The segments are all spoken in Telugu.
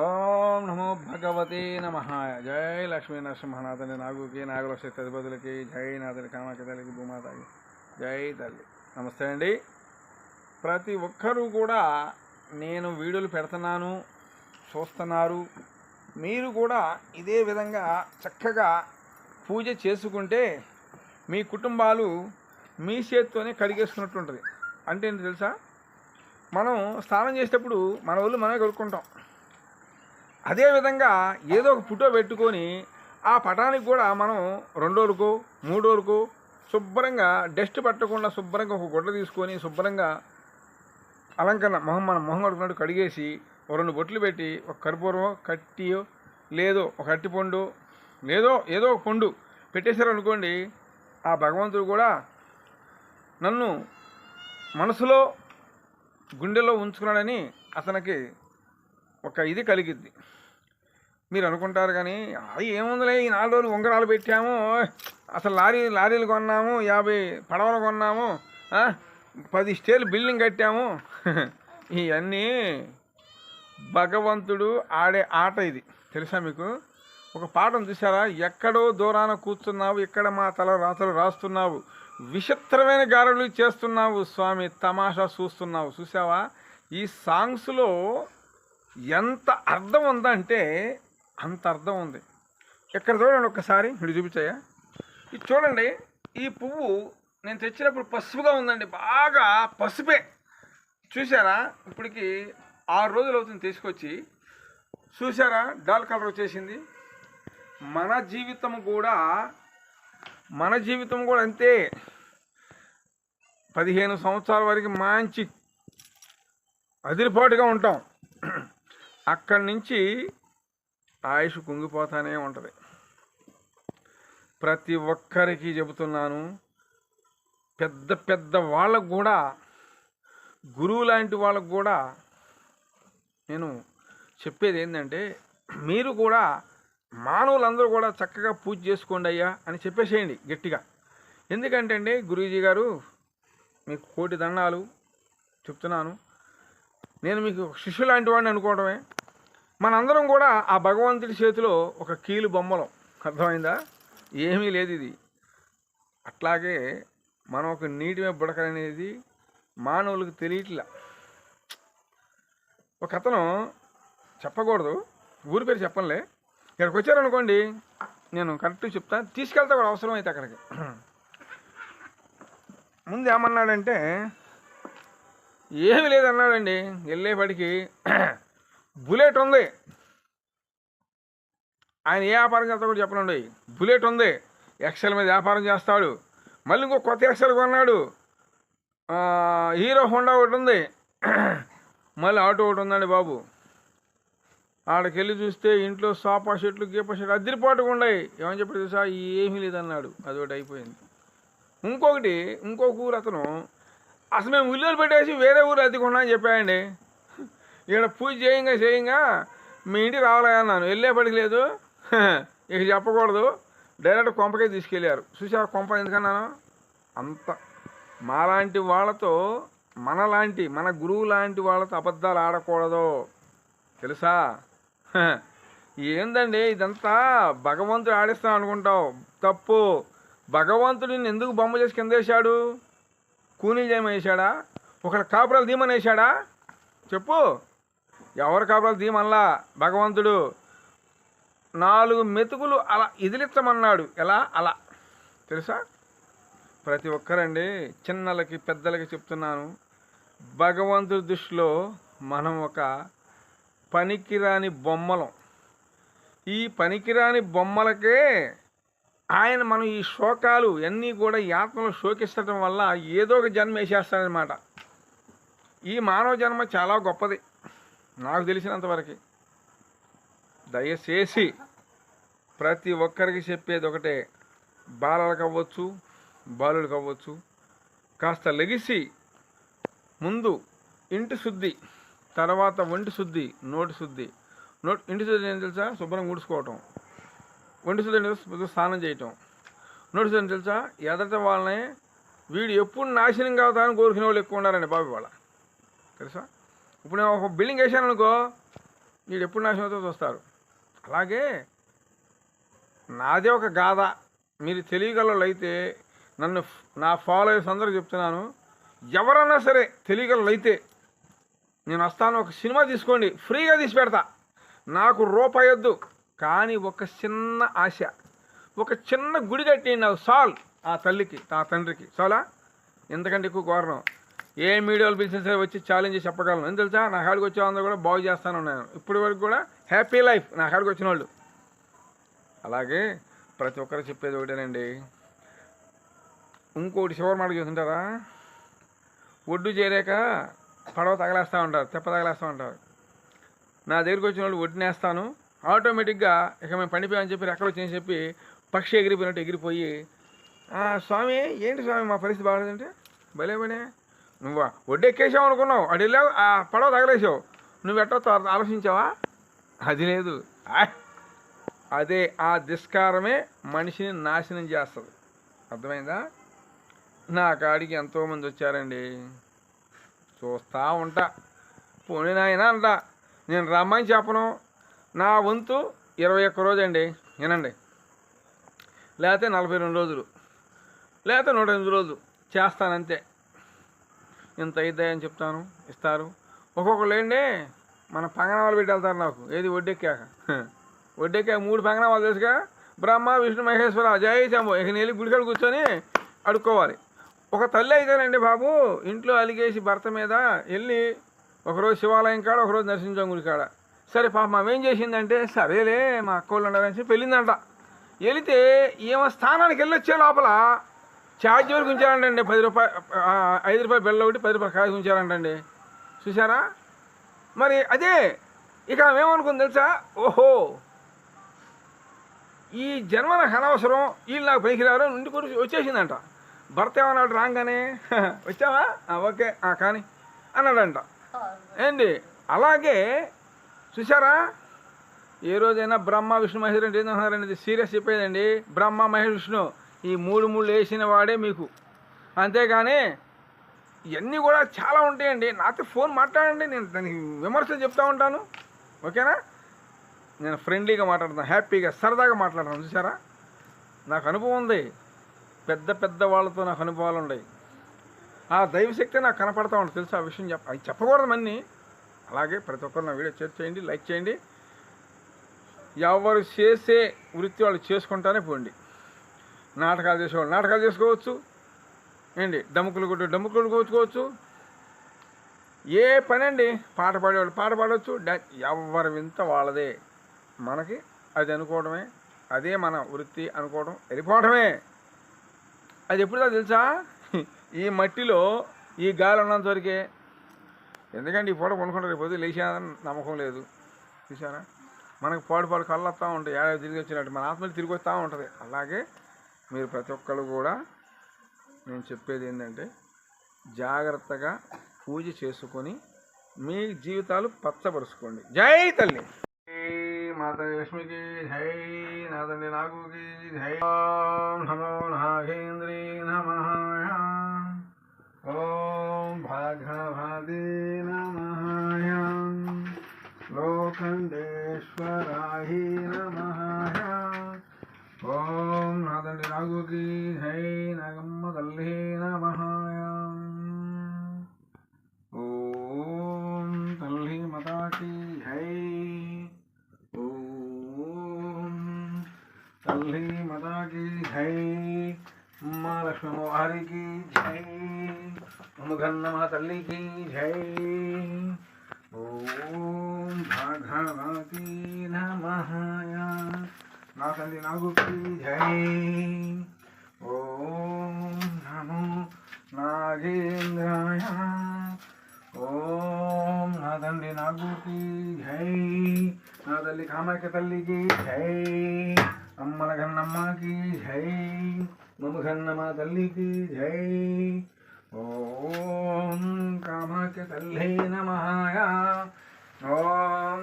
ఓం నమో భగవతే నమ. జై లక్ష్మీ నరసింహనాథని నాగుకి నాగలక్ష్మి తదిపతులకి జై నాథులకి కామాకి తల్లికి భూమాతకి జై తల్లి. నమస్తే అండి. ప్రతి ఒక్కరూ కూడా నేను వీడియోలు పెడుతున్నాను, చూస్తున్నారు. మీరు కూడా ఇదే విధంగా చక్కగా పూజ చేసుకుంటే మీ కుటుంబాలు మీ చేతితోనే కడిగేసుకున్నట్టు ఉంటుంది. అంటే ఏంటి తెలుసా, మనం స్నానం చేసేటప్పుడు మన ఒళ్ళు మనమే కడుక్కుంటాం. అదేవిధంగా ఏదో ఒక ఫోటో పెట్టుకొని ఆ పటానికి కూడా మనం 2 రోజులకు 3 రోజులకు శుభ్రంగా డస్ట్ పట్టకుండా శుభ్రంగా ఒక గుడ్డ తీసుకొని శుభ్రంగా అలంకరణ మన మొహం కడుకున్నట్టు కడిగేసి 2 బొట్లు పెట్టి ఒక కర్పూరం కట్టియో లేదో ఒక అట్టిపండు లేదో ఏదో ఒక పండు పెట్టేశారు అనుకోండి, ఆ భగవంతుడు కూడా నన్ను మనసులో గుండెలో ఉంచుకున్నాడని అతనికి ఒక ఇది కలిగిద్ది. మీరు అనుకుంటారు కానీ అది ఏముందిలే, ఈ 4 రోజులు ఉంగరాలు పెట్టాము, అసలు లారీలు కొన్నాము, 50 పడవలు కొన్నాము, 10 స్టేర్లు బిల్డింగ్ కట్టాము. ఇవన్నీ భగవంతుడు ఆడే ఆట. ఇది తెలుసా మీకు? ఒక పాఠం చూసారా? ఎక్కడో దూరాన కూర్చున్నావు, ఇక్కడ మా తల రాతలు రాస్తున్నావు, విచిత్రమైన గారులు చేస్తున్నావు స్వామి, తమాషా చూస్తున్నావు. చూసావా? ఈ సాంగ్స్లో ఎంత అర్థం ఉందంటే అంత అర్థం ఉంది. ఇక్కడ చూడండి, ఒక్కసారి మీరు చూపించాయా? ఇది చూడండి. ఈ పువ్వు నేను తెచ్చినప్పుడు పసుపుగా ఉందండి, బాగా పసుపే. చూసారా? ఇప్పటికి 6 రోజులు అవుతుంది తీసుకొచ్చి. చూసారా? డాల్ కలర్ వచ్చేసింది. మన జీవితం కూడా అంతే. 15 సంవత్సరాల వరకు మంచి అదిరిపాటుగా ఉంటాం. అక్కడి నుంచి ఆయుష్ కుంగిపోతానే ఉంటుంది. ప్రతి ఒక్కరికి చెబుతున్నాను, పెద్ద పెద్ద వాళ్ళకు కూడా, గురువు లాంటి వాళ్ళకు కూడా నేను చెప్పేది ఏంటంటే, మీరు కూడా మానవులందరూ కూడా చక్కగా పూజ చేసుకోండి అయ్యా అని చెప్పేసేయండి గట్టిగా. ఎందుకంటే అండి, గురూజీ గారు మీకు కోటి దండాలు చెప్తున్నాను. నేను మీకు శిష్యు లాంటి వాడిని అనుకోవడమే. మనందరం కూడా ఆ భగవంతుడి చేతిలో ఒక కీలు బొమ్మలం. అర్థమైందా? ఏమీ లేదు ఇది. అట్లాగే మనం ఒక నీటి మీద బుడకలనేది మానవులకు తెలియట్లా. ఒక అతను, చెప్పకూడదు, ఊరి పేరు చెప్పనులే, ఇక్కడికి వచ్చారనుకోండి, నేను కరెక్ట్గా చెప్తాను, తీసుకెళ్తా కూడా అవసరం అయితే అక్కడికి. ముందు ఏమన్నాడంటే, ఏమీ లేదన్నాడండి. వెళ్ళేపటికి బుల్లెట్ ఉంది. ఆయన ఏ వ్యాపారం చేస్తా కూడా చెప్పనండి. బుల్లెట్ ఉంది, ఎక్సెల్ మీద వ్యాపారం చేస్తాడు. మళ్ళీ ఇంకో కొత్త ఎక్సెల్ కొన్నాడు. హీరో హోండా ఒకటి ఉంది, మళ్ళీ ఆటో ఒకటి ఉందండి బాబు. ఆడికి వెళ్ళి చూస్తే ఇంట్లో సోఫా సెట్లు గీపా సెట్లు అద్దరిపాటుగా ఉన్నాయి. ఏమని చెప్పి చూసా, ఏమీ లేదన్నాడు. అదొకటి అయిపోయింది. ఇంకొక ఊరు అతను, అసలు మేము ఇల్లులు పెట్టేసి వేరే ఊరు అద్దెకున్నా అని చెప్పాయండి. ఇక్కడ పూజ చేయంగా మీ ఇంటికి రావాలన్నాను. వెళ్ళేపడికి లేదు, ఇక చెప్పకూడదు, డైరెక్ట్ కొంపకే తీసుకెళ్ళారు. చూసా కొంప ఎందుకన్నాను? అంత మాలాంటి వాళ్ళతో, మన గురువు లాంటి వాళ్ళతో అబద్ధాలు ఆడకూడదు, తెలుసా? ఏందండి ఇదంతా? భగవంతుడు ఆడిస్తాను అనుకుంటావు, తప్పు. భగవంతుడిని ఎందుకు బొమ్మ చేసి కింద వేశాడు? కూనీలు చేయమని వేశాడా? ఒకళ్ళ కాపురాలు దీమని వేశాడా? చెప్పు. ఎవరి కాపురాలు దీమల్లా భగవంతుడు 4 మెతుకులు అలా ఇదిలిచ్చమన్నాడు. ఎలా? అలా, తెలుసా? ప్రతి ఒక్కరండి, చిన్నలకి పెద్దలకి చెప్తున్నాను, భగవంతుడి దృష్టిలో మనం ఒక పనికిరాని బొమ్మలం. ఈ పనికిరాని బొమ్మలకే ఆయన మనం ఈ శోకాలు అన్నీ కూడా యాత్రలు శోకిస్తడం వల్ల ఏదో ఒక జన్మ వేసేస్తాడనమాట. ఈ మానవ జన్మ చాలా గొప్పది నాకు తెలిసినంతవరకు. దయచేసి ప్రతి ఒక్కరికి చెప్పేది ఒకటే, బాలలకు అవ్వచ్చు, బాలులకు అవ్వచ్చు, కాస్త లెగిసి ముందు ఇంటి శుద్ధి, తర్వాత ఒంటి శుద్ధి, నోటి శుద్ధి. ఇంటి శుద్ధి ఏం తెలుసా? శుభ్రంగా ఊడ్చుకోవటం. ఒంటి శుద్ధి అంటే స్నానం చేయటం. నోటి శుద్ధి తెలుసా? ఎదట వాళ్ళని వీడు ఎప్పుడు నాశనం కావుతారని కోరుకునే వాళ్ళు ఎక్కువ ఉన్నారండి బాబు వాళ్ళ, తెలుసా? ఇప్పుడు నేను ఒక బిల్డింగ్ వేసాను అనుకో, వీడు ఎప్పుడు నాశనం అవుతుందో చూస్తారు. అలాగే నాదే ఒక గాథ, మీరు తెలియగలరు అయితే నన్ను నా ఫాలోవర్స్ అందరూ చెప్తున్నాను, ఎవరన్నా సరే తెలియగలరు అయితే నేను వస్తాను, ఒక సినిమా తీసుకోండి, ఫ్రీగా తీసి పెడతా, నాకు రూపాయి వద్దు, కానీ ఒక చిన్న ఆశ, ఒక చిన్న గుడి కట్టేయండి నాకు సాల్, ఆ తల్లికి ఆ తండ్రికి చాలా, ఎందుకంటే ఎక్కువ కోరను. ఏ మీడియాలో పిలిచిన సరే వచ్చి ఛాలెంజ్ చేసి చెప్పగలను. ఎందుకు తెలుసా, నా కాడికి వచ్చే వాళ్ళందరూ కూడా బాగు చేస్తాను నేను ఇప్పటి వరకు కూడా హ్యాపీ లైఫ్ నా కాడికి వచ్చిన వాళ్ళు. అలాగే ప్రతి ఒక్కరు చెప్పేది ఒకటేనండి, ఇంకోటి చివరి మాట చూస్తుంటారా, ఒడ్డు చేరాక పడవ తగలేస్తూ ఉంటారు, తెప్ప తగలేస్తూ ఉంటారు. నా దగ్గరికి వచ్చిన వాళ్ళు ఒడ్డునేస్తాను, ఆటోమేటిక్గా ఇక మేము పండిపోయామని చెప్పి ఎక్కడ వచ్చిందని చెప్పి పక్షి ఎగిరిపోయినట్టు ఎగిరిపోయి, స్వామి ఏంటి స్వామి మా పరిస్థితి బాగాలేదంటే, భలే పనే నువ్వు ఒడ్డెక్కేసావు అనుకున్నావు, అటు వెళ్ళావు ఆ పడవ తగలేసావు, నువ్వు ఎట్టో ఆలోచించావా, అది లేదు. అదే ఆ దుష్కారమే మనిషిని నాశనం చేస్తుంది, అర్థమైందా. నా కాడికి ఎంతోమంది వచ్చారండి, చూస్తూ ఉంటా, పోనీ నాయన అంట, నేను రమ్మని చెప్పను, నా వంతు 21 రోజు అండి, వినండి, లేకపోతే 42 రోజులు, లేకపోతే 108 రోజులు చేస్తానంతే, ఇంత అయిద్దాయని చెప్తాను, ఇస్తారు. ఒక్కొక్కరు ఏంటి మన పంగనామాలు పెట్టి వెళ్తారు నాకు, ఏది ఒడ్డెక్కాక 3 పంగనామాలు తెలుసుగా, బ్రహ్మ విష్ణు మహేశ్వర జయ శంభో, ఇక నీళ్ళు గుడికాడ కూర్చొని అడుక్కోవాలి. ఒక తల్లి అయితేనండి బాబు, ఇంట్లో అలిగేసి భర్త మీద వెళ్ళి ఒకరోజు శివాలయం కాడ, ఒకరోజు నరసింహస్వామి గుడి కాడ, సరే పాప మామేం చేసిందంటే, సరేలే మా అక్కోళ్ళు ఉండాలని వెళ్ళిందంట. వెళితే ఏమో స్థానానికి వెళ్ళొచ్చే లోపల ఛార్జ్ వరకు ఉంచారంటండి, 10 రూపాయలు 5 రూపాయలు బెల్ల ఒకటి 10 రూపాయలు కాయ ఉంచారంటండి, చూసారా. మరి అదే ఇక మేమనుకుంది తెలుసా, ఓహో ఈ జన్మ నాకు అనవసరం, వీళ్ళు నాకు పనికిరారు నుండి కూడా వచ్చేసిందంట. భర్త ఏమన్నాడు రాగానే, వచ్చావా ఓకే కానీ అన్నాడంట. ఏంటి అలాగే చూసారా, ఏ రోజైనా బ్రహ్మ విష్ణు మహేశ్వరు అంటే ఏంటన్నారండి, సీరియస్ చెప్పేదండి. బ్రహ్మ మహేష్ విష్ణు ఈ 3 వేసిన వాడే మీకు, అంతేగాని ఇవన్నీ కూడా చాలా ఉంటాయండి. నాతో ఫోన్ మాట్లాడండి, నేను దానికి విమర్శలు చెప్తూ ఉంటాను, ఓకేనా. నేను ఫ్రెండ్లీగా మాట్లాడుతాను, హ్యాపీగా సరదాగా మాట్లాడతాను. చూసారా, నాకు అనుభవం ఉంది, పెద్ద పెద్ద వాళ్ళతో నాకు అనుభవాలు ఉన్నాయి. ఆ దైవశక్తి నాకు కనపడతా ఉంటుంది తెలుసు. ఆ విషయం అది చెప్పకూడదు మన్ని. అలాగే ప్రతి ఒక్కరు నా వీడియో షేర్ చేయండి, లైక్ చేయండి. ఎవరు చేసే వృత్తి వాళ్ళు చేసుకుంటానే పోండి. నాటకాలు చేసేవాళ్ళు నాటకాలు చేసుకోవచ్చు, ఏంటి డమ్ముకులు కొట్టుకోవచ్చు, ఏ పని అండి, పాట పాడేవాళ్ళు పాట పాడవచ్చు, ఎవరి వింత వాళ్ళదే. మనకి అది అనుకోవడమే, అదే మన వృత్తి అనుకోవడం, వెళ్ళిపోవడమే. అది ఎప్పుడుదా తెలుసా, ఈ మట్టిలో ఈ గాలి ఉన్నంత వరకే. ఎందుకంటే ఈ పూట కొనుక్కుంటారు, రేపు పొద్దున్న లేచాదని నమ్మకం లేదు. చూసారా, మనకు పాడు కళ్ళు వస్తూ ఉంటాయి, ఏడాది తిరిగి వచ్చినట్టు మన ఆత్మలు తిరిగి వస్తూ ఉంటుంది. అలాగే మీరు ప్రతి ఒక్కరు కూడా నేను చెప్పేది ఏంటంటే, జాగ్రత్తగా పూజ చేసుకొని మీ జీవితాలు పచ్చపరుచుకోండి. జై తల్లి, మాత లక్ష్మికి జై, నా తండ్రి నాగుకి జై. ఓం నమో నాగేంద్రీ నమః, ఓం భాగవతే నమః, లోకండేశ్వరాయ నమః, ఓం నా తండ్రి నాగుకి జై, నాగమ్మ తల్లి నమః, ఓం తల్లి మాతాకి జై, ఓం తల్లి మాతాకి జై, అమ్మ లక్ష్మీ మోహరికి జై, ముగన్నమ్మ తల్లికి జై, ఓం భాగవతి నమః, నా తండ్రి నాగుకి జై, ఓం నమో నాగేంద్రాయ, ఓం నా తండ్రి నాగుకి జై, నా తల్లి కామాఖ్య తల్లికి జై, అమ్మల గన్నమ్మకి జై, మమ్మగన్నమ్మ తల్లికి జై, ఓం కామాఖ్య తల్లి నమః, ఓం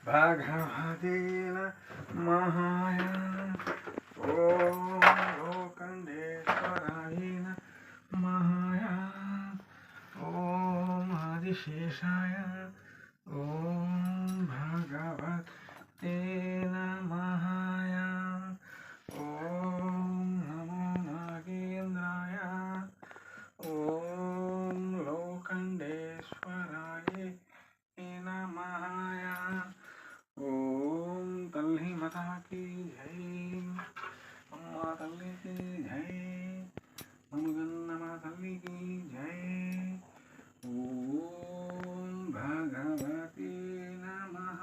భాగవతే నమః, ఓం లోకండేశ్వరాయ నమః, ఓం ఆదిశేషాయ, ఓం మాతాకి జై, అమ్మ తల్లికి జై, అమ్మగన్న మా తల్లికి జై. ఓం భగవతి నమః,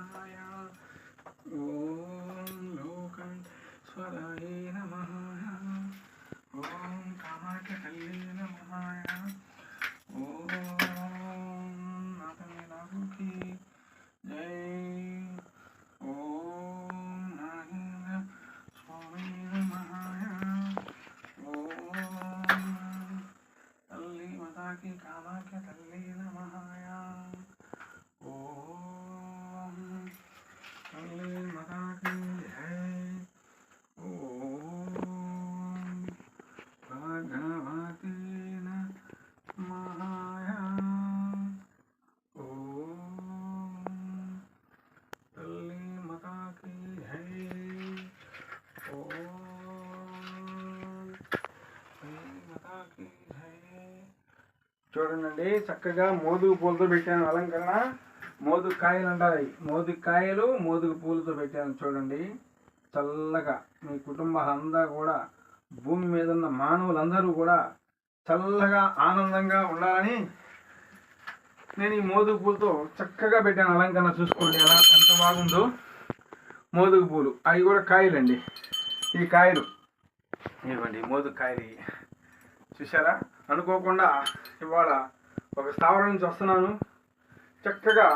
ఓం లోకేశ్వరాయ నమః, ఓం కామాఖ్య తల్లి నమః, ఓం నాథని నాగుకి జై, ఓం నాగేంద్ర స్వామి నమః, ఓం తల్లి మాతాకి కామాఖ్య తల్లి నమః, ఓం తల్లి మాతాకి జై, ఓం భగవతి నమః, ఓం తల్లి మాతాకి జై, ఓం తల్లి మాతాకి జై. చూడండి, చక్కగా మోదుగు పూలతో పెట్టాను అలంకరణ. మోదుగు కాయలు అంటారు, మోదుగు కాయలు మోదుగు పూలతో పెట్టాను. చూడండి, చల్లగా మీ కుటుంబాలంతా కూడా, భూమి మీద ఉన్న మానవులందరూ కూడా చల్లగా ఆనందంగా ఉండాలని నేను ఈ మోదుగు పూలతో చక్కగా పెట్టాను అలంకరణ. చూసుకోండి ఎలా ఎంత బాగుందో. మోదుగు పూలు అవి కూడా కాయలండి. ఈ కాయలు ఇవ్వండి, మోదుగు కాయలు చూసారా. అనుకోకుండా ఇవాళ ఒక స్థావరం నుంచి వస్తున్నాను, చక్కగా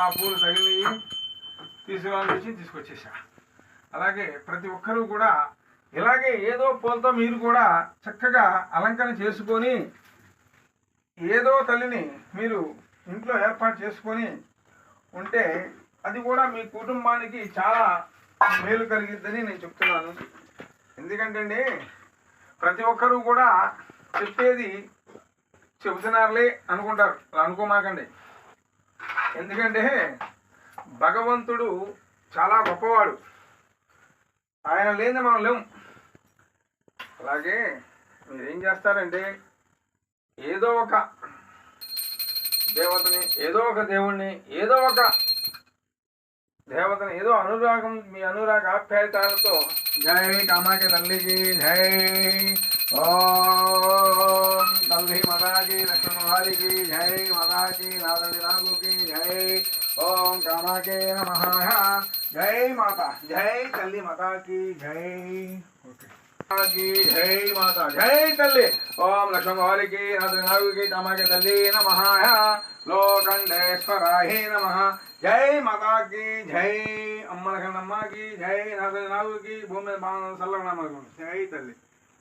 ఆ పూలు తగిలినవి తీసుకురావాలని తీసుకొచ్చేసా. అలాగే ప్రతి ఒక్కరూ కూడా ఇలాగే ఏదో పూలతో మీరు కూడా చక్కగా అలంకరణ చేసుకొని, ఏదో తల్లిని మీరు ఇంట్లో ఏర్పాటు చేసుకొని ఉంటే అది కూడా మీ కుటుంబానికి చాలా మేలు కలిగిద్దని నేను చెప్తున్నాను. ఎందుకంటే అండి, ప్రతి ఒక్కరూ కూడా చెప్పేది చెబుతున్నారులే అనుకుంటారు. అలా అనుకోమాకండి. ఎందుకంటే భగవంతుడు చాలా గొప్పవాడు, ఆయన లేని మనం లేము. అలాగే మీరేం చేస్తారంటే, ఏదో ఒక దేవతని, ఏదో ఒక దేవుణ్ణి, ఏదో ఒక దేవతని, ఏదో అనురాగం, మీ అనురాగ ఆప్యాయతలతో జై కామాఖ్య తల్లికి జై, ఓం తల్లి మాతాకి లక్ష్మణవారికి జై, మాతాకి నాదండి నాగుకి జై, ఓం కామాఖ్య నమః, జై మాత, జై తల్లి మాతాకి జై. ఓకే, జై మాత, జై తల్లి, ఓం లక్ష్మణవారికి నాదండి నాగుకి కామాఖ్య తల్లి నమః, లోకండేశ్వరాయ నమః, జై మాతాకి జై, అమ్మల కన్నమ్మకి జై, నాదండి నాగుకి భూమి మీద బాగా చల్లగా జై తల్లి.